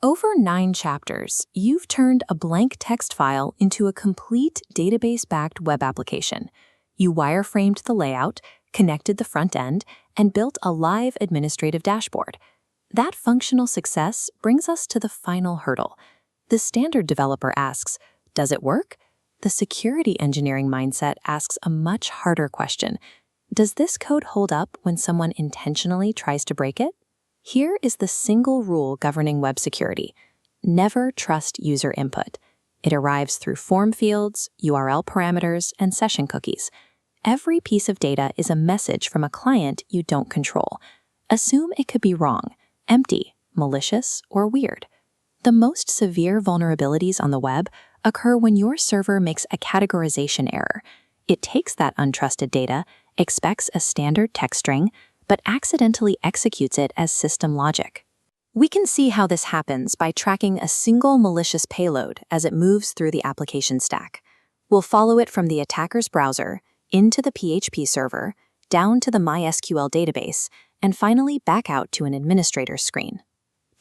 Over 9 chapters, you've turned a blank text file into a complete database-backed web application. You wireframed the layout, connected the front end, and built a live administrative dashboard. That functional success brings us to the final hurdle. The standard developer asks, does it work? The security engineering mindset asks a much harder question. Does this code hold up when someone intentionally tries to break it? Here is the single rule governing web security. Never trust user input. It arrives through form fields, URL parameters, and session cookies. Every piece of data is a message from a client you don't control. Assume it could be wrong, empty, malicious, or weird. The most severe vulnerabilities on the web occur when your server makes a categorization error. It takes that untrusted data, expects a standard text string, but accidentally executes it as system logic. We can see how this happens by tracking a single malicious payload as it moves through the application stack. We'll follow it from the attacker's browser, into the PHP server, down to the MySQL database, and finally back out to an administrator's screen.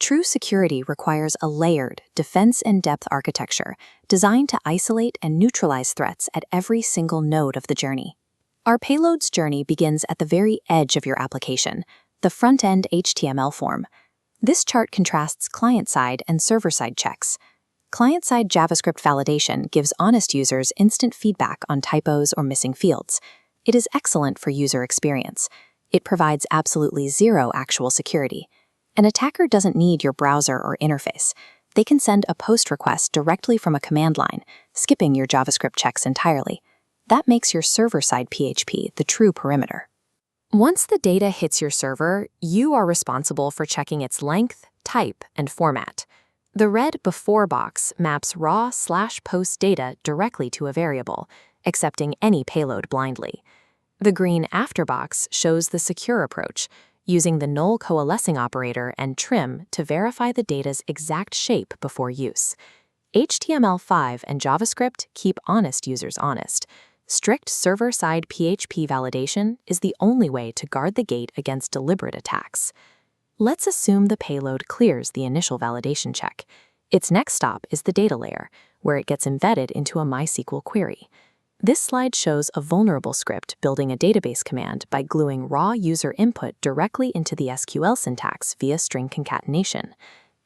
True security requires a layered, defense-in-depth architecture designed to isolate and neutralize threats at every single node of the journey. Our payload's journey begins at the very edge of your application, the front-end HTML form. This chart contrasts client-side and server-side checks. Client-side JavaScript validation gives honest users instant feedback on typos or missing fields. It is excellent for user experience. It provides absolutely zero actual security. An attacker doesn't need your browser or interface. They can send a post request directly from a command line, skipping your JavaScript checks entirely. That makes your server-side PHP the true perimeter. Once the data hits your server, you are responsible for checking its length, type, and format. The red before box maps raw/post data directly to a variable, accepting any payload blindly. The green after box shows the secure approach, using the null coalescing operator and trim to verify the data's exact shape before use. HTML5 and JavaScript keep honest users honest. Strict server-side PHP validation is the only way to guard the gate against deliberate attacks. Let's assume the payload clears the initial validation check. Its next stop is the data layer, where it gets embedded into a MySQL query. This slide shows a vulnerable script building a database command by gluing raw user input directly into the SQL syntax via string concatenation.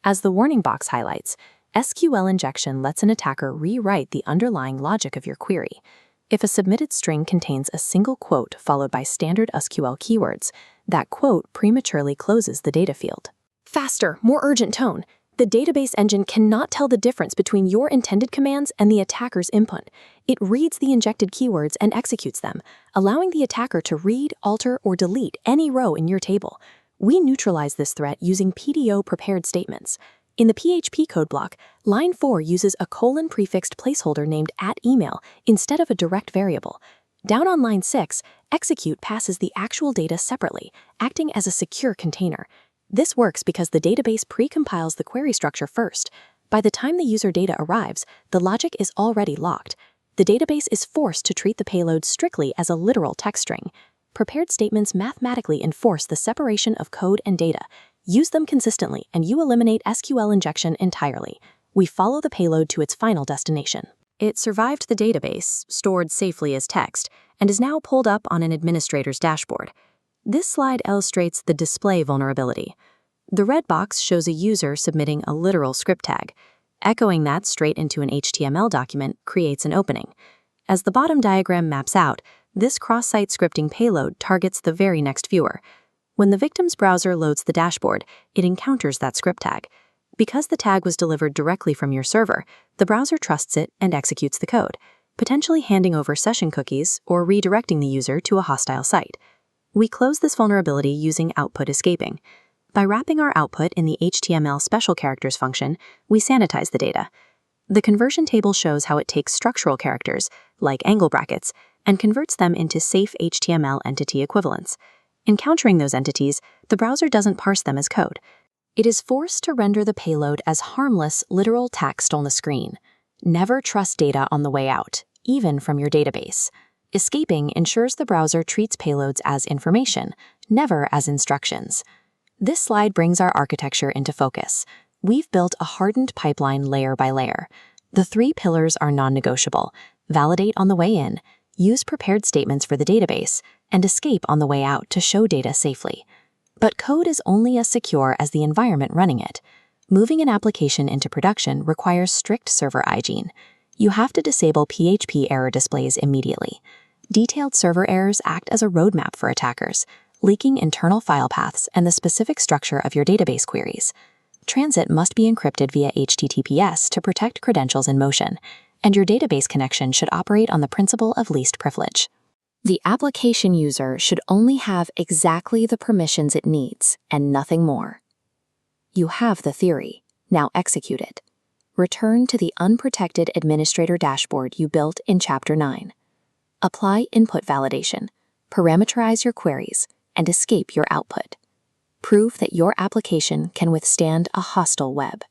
As the warning box highlights, SQL Injection lets an attacker rewrite the underlying logic of your query. If a submitted string contains a single quote followed by standard SQL keywords, that quote prematurely closes the data field. Faster, more urgent tone. The database engine cannot tell the difference between your intended commands and the attacker's input. It reads the injected keywords and executes them, allowing the attacker to read, alter, or delete any row in your table. We neutralize this threat using PDO prepared statements. In the PHP code block, line 4 uses a colon-prefixed placeholder named @email instead of a direct variable. Down on line 6, execute passes the actual data separately, acting as a secure container. This works because the database pre-compiles the query structure first. By the time the user data arrives, the logic is already locked. The database is forced to treat the payload strictly as a literal text string. Prepared statements mathematically enforce the separation of code and data. Use them consistently, and you eliminate SQL injection entirely. We follow the payload to its final destination. It survived the database, stored safely as text, and is now pulled up on an administrator's dashboard. This slide illustrates the display vulnerability. The red box shows a user submitting a literal script tag. Echoing that straight into an HTML document creates an opening. As the bottom diagram maps out, this cross-site scripting payload targets the very next viewer. When the victim's browser loads the dashboard, it encounters that script tag. Because the tag was delivered directly from your server, the browser trusts it and executes the code, potentially handing over session cookies or redirecting the user to a hostile site. We close this vulnerability using output escaping. By wrapping our output in the htmlspecialchars function, we sanitize the data. The conversion table shows how it takes structural characters, like angle brackets, and converts them into safe HTML entity equivalents. Encountering those entities, the browser doesn't parse them as code. It is forced to render the payload as harmless, literal text on the screen. Never trust data on the way out, even from your database. Escaping ensures the browser treats payloads as information, never as instructions. This slide brings our architecture into focus. We've built a hardened pipeline layer by layer. The 3 pillars are non-negotiable: validate on the way in, use prepared statements for the database, and escape on the way out to show data safely. But code is only as secure as the environment running it. Moving an application into production requires strict server hygiene. You have to disable PHP error displays immediately. Detailed server errors act as a roadmap for attackers, leaking internal file paths and the specific structure of your database queries. Transit must be encrypted via HTTPS to protect credentials in motion, and your database connection should operate on the principle of least privilege. The application user should only have exactly the permissions it needs and nothing more. You have the theory. Now execute it. Return to the unprotected administrator dashboard you built in Chapter 9. Apply input validation, parameterize your queries, and escape your output. Prove that your application can withstand a hostile web.